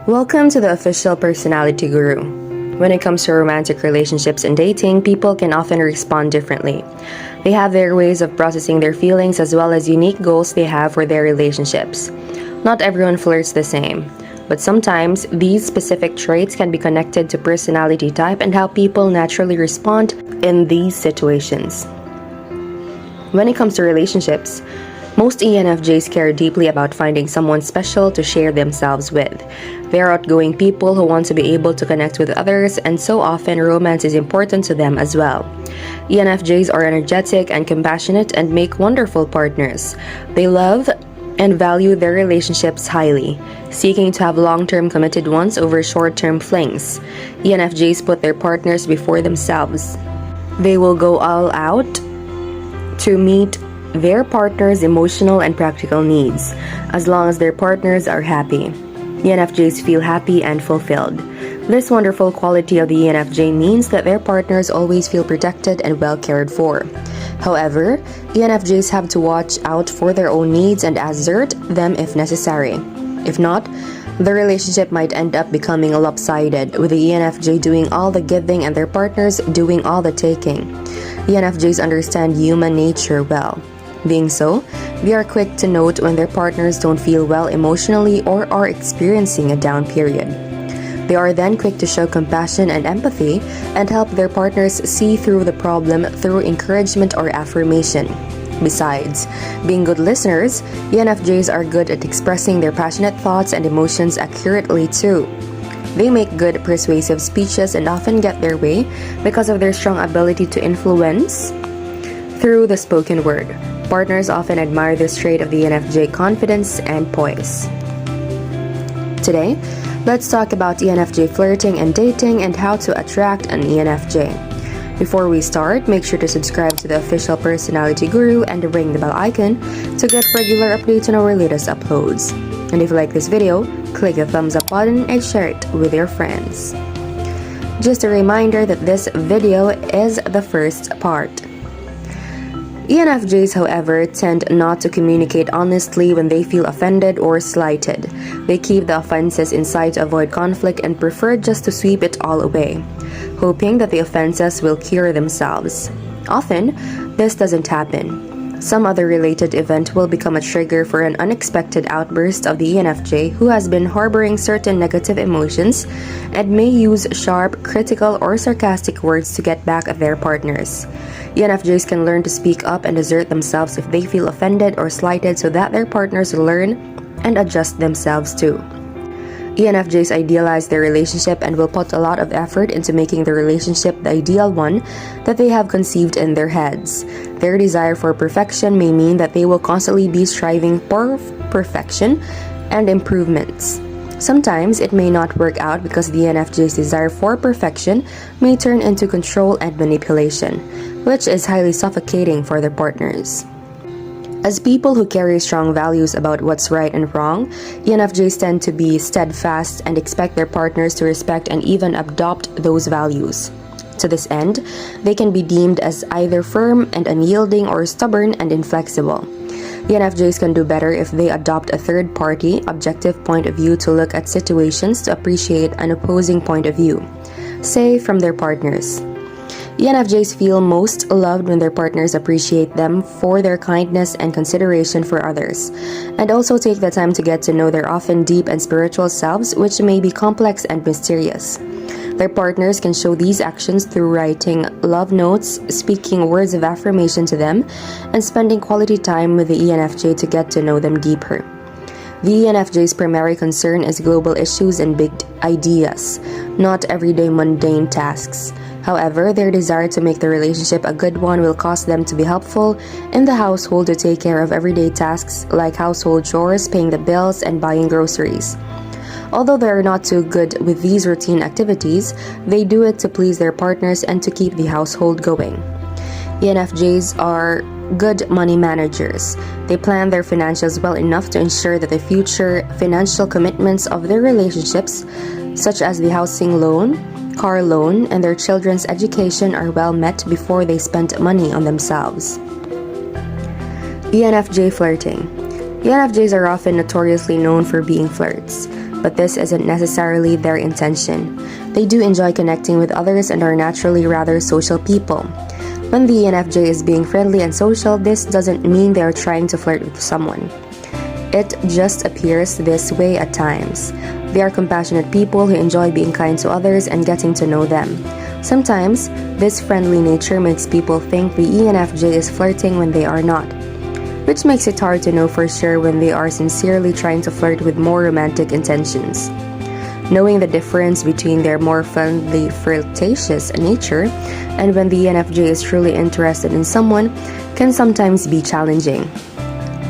Welcome to the Official Personality Guru. When it comes to romantic relationships and dating, people can often respond differently. They have their ways of processing their feelings as well as unique goals they have for their relationships. Not everyone flirts the same, but sometimes these specific traits can be connected to personality type and how people naturally respond in these situations. When it comes to relationships, most ENFJs care deeply about finding someone special to share themselves with. They are outgoing people who want to be able to connect with others, and so often romance is important to them as well. ENFJs are energetic and compassionate and make wonderful partners. They love and value their relationships highly, seeking to have long-term committed ones over short-term flings. ENFJs put their partners before themselves. They will go all out to meet their partner's emotional and practical needs, as long as their partners are happy. ENFJs feel happy and fulfilled. This wonderful quality of the ENFJ means that their partners always feel protected and well cared for. However, ENFJs have to watch out for their own needs and assert them if necessary. If not, the relationship might end up becoming lopsided, with the ENFJ doing all the giving and their partners doing all the taking. ENFJs understand human nature well. Being so, they are quick to note when their partners don't feel well emotionally or are experiencing a down period. They are then quick to show compassion and empathy and help their partners see through the problem through encouragement or affirmation. Besides being good listeners, ENFJs are good at expressing their passionate thoughts and emotions accurately too. They make good persuasive speeches and often get their way because of their strong ability to influence through the spoken word. Partners often admire this trait of the ENFJ: confidence and poise. Today, let's talk about ENFJ flirting and dating and how to attract an ENFJ. Before we start, make sure to subscribe to the Official Personality Guru and ring the bell icon to get regular updates on our latest uploads. And if you like this video, click the thumbs up button and share it with your friends. Just a reminder that this video is the first part. ENFJs, however, tend not to communicate honestly when they feel offended or slighted. They keep the offenses inside to avoid conflict and prefer just to sweep it all away, hoping that the offenses will cure themselves. Often, this doesn't happen. Some other related event will become a trigger for an unexpected outburst of the ENFJ who has been harboring certain negative emotions and may use sharp, critical, or sarcastic words to get back at their partners. ENFJs can learn to speak up and assert themselves if they feel offended or slighted so that their partners learn and adjust themselves too. ENFJs idealize their relationship and will put a lot of effort into making the relationship the ideal one that they have conceived in their heads. Their desire for perfection may mean that they will constantly be striving for perfection and improvements. Sometimes it may not work out because the ENFJ's desire for perfection may turn into control and manipulation, which is highly suffocating for their partners. As people who carry strong values about what's right and wrong, ENFJs tend to be steadfast and expect their partners to respect and even adopt those values. To this end, they can be deemed as either firm and unyielding or stubborn and inflexible. ENFJs can do better if they adopt a third-party, objective point of view to look at situations to appreciate an opposing point of view, say from their partners. ENFJs feel most loved when their partners appreciate them for their kindness and consideration for others, and also take the time to get to know their often deep and spiritual selves, which may be complex and mysterious. Their partners can show these actions through writing love notes, speaking words of affirmation to them, and spending quality time with the ENFJ to get to know them deeper. The ENFJ's primary concern is global issues and big ideas, not everyday mundane tasks. However, their desire to make the relationship a good one will cause them to be helpful in the household to take care of everyday tasks like household chores, paying the bills, and buying groceries. Although they are not too good with these routine activities, they do it to please their partners and to keep the household going. ENFJs are good money managers. They plan their financials well enough to ensure that the future financial commitments of their relationships, such as the housing loan, car loan, and their children's education are well met before they spend money on themselves. ENFJ flirting. ENFJs are often notoriously known for being flirts. but this isn't necessarily their intention. They do enjoy connecting with others and are naturally rather social people. When the ENFJ is being friendly and social, this doesn't mean they are trying to flirt with someone. It just appears this way at times. They are compassionate people who enjoy being kind to others and getting to know them. Sometimes, this friendly nature makes people think the ENFJ is flirting when they are not, which makes it hard to know for sure when they are sincerely trying to flirt with more romantic intentions. Knowing the difference between their more friendly, flirtatious nature and when the ENFJ is truly interested in someone can sometimes be challenging.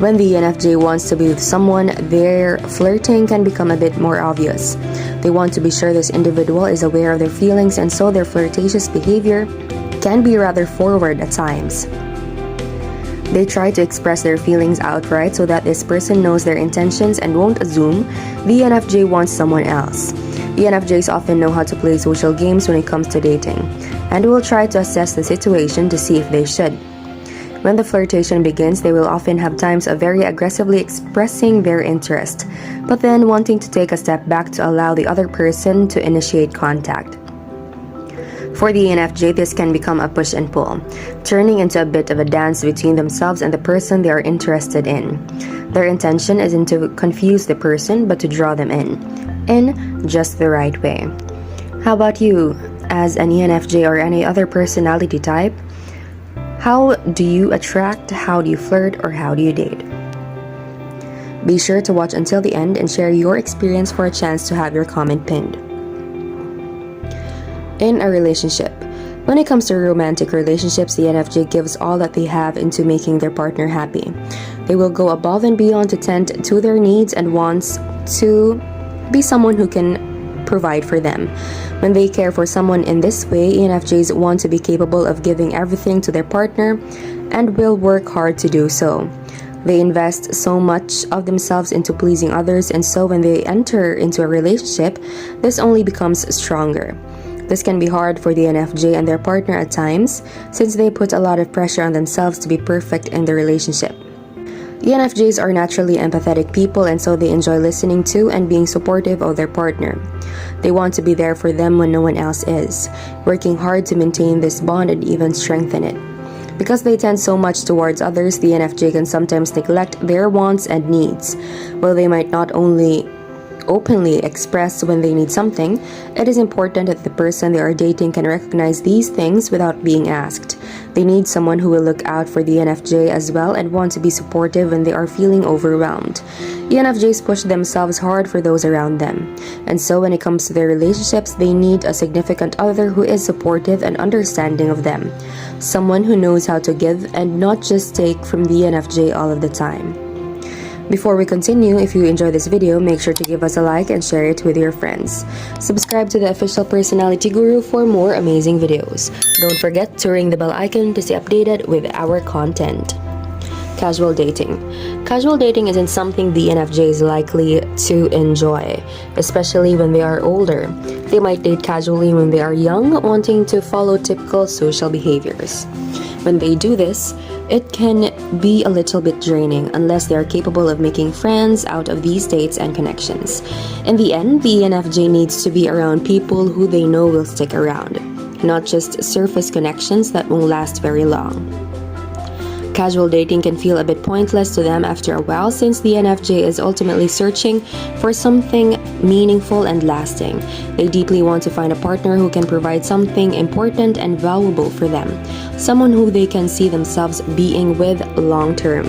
When the ENFJ wants to be with someone, their flirting can become a bit more obvious. They want to be sure this individual is aware of their feelings, and so their flirtatious behavior can be rather forward at times. They try to express their feelings outright so that this person knows their intentions and won't assume the ENFJ wants someone else. ENFJs often know how to play social games when it comes to dating, and will try to assess the situation to see if they should. When the flirtation begins, they will often have times of very aggressively expressing their interest, but then wanting to take a step back to allow the other person to initiate contact. For the ENFJ, this can become a push and pull, turning into a bit of a dance between themselves and the person they are interested in. Their intention isn't to confuse the person, but to draw them in just the right way. How about you, as an ENFJ or any other personality type? How do you attract, how do you flirt, or how do you date? Be sure to watch until the end and share your experience for a chance to have your comment pinned. In a relationship. When it comes to romantic relationships, the ENFJ gives all that they have into making their partner happy. They will go above and beyond to tend to their needs and wants to be someone who can provide for them. When they care for someone in this way, ENFJs want to be capable of giving everything to their partner and will work hard to do so. They invest so much of themselves into pleasing others, and so when they enter into a relationship, this only becomes stronger. This can be hard for the ENFJ and their partner at times, since they put a lot of pressure on themselves to be perfect in the relationship. ENFJs are naturally empathetic people, and so they enjoy listening to and being supportive of their partner. They want to be there for them when no one else is, working hard to maintain this bond and even strengthen it. Because they tend so much towards others, the ENFJ can sometimes neglect their wants and needs. While they might not only openly express when they need something, it is important that the person they are dating can recognize these things without being asked. They need someone who will look out for the ENFJ as well and want to be supportive when they are feeling overwhelmed. ENFJs push themselves hard for those around them, and so when it comes to their relationships, they need a significant other who is supportive and understanding of them. Someone who knows how to give and not just take from the ENFJ all of the time. Before we continue, if you enjoy this video, make sure to give us a like and share it with your friends. Subscribe to the Official Personality Guru for more amazing videos. Don't forget to ring the bell icon to stay updated with our content. Casual dating. Casual dating isn't something the ENFJ is likely to enjoy, especially when they are older. They might date casually when they are young, wanting to follow typical social behaviors. When they do this, it can be a little bit draining unless they are capable of making friends out of these dates and connections. In the end, the ENFJ needs to be around people who they know will stick around, not just surface connections that won't last very long. Casual dating can feel a bit pointless to them after a while, since the ENFJ is ultimately searching for something meaningful and lasting. They deeply want to find a partner who can provide something important and valuable for them, someone who they can see themselves being with long term.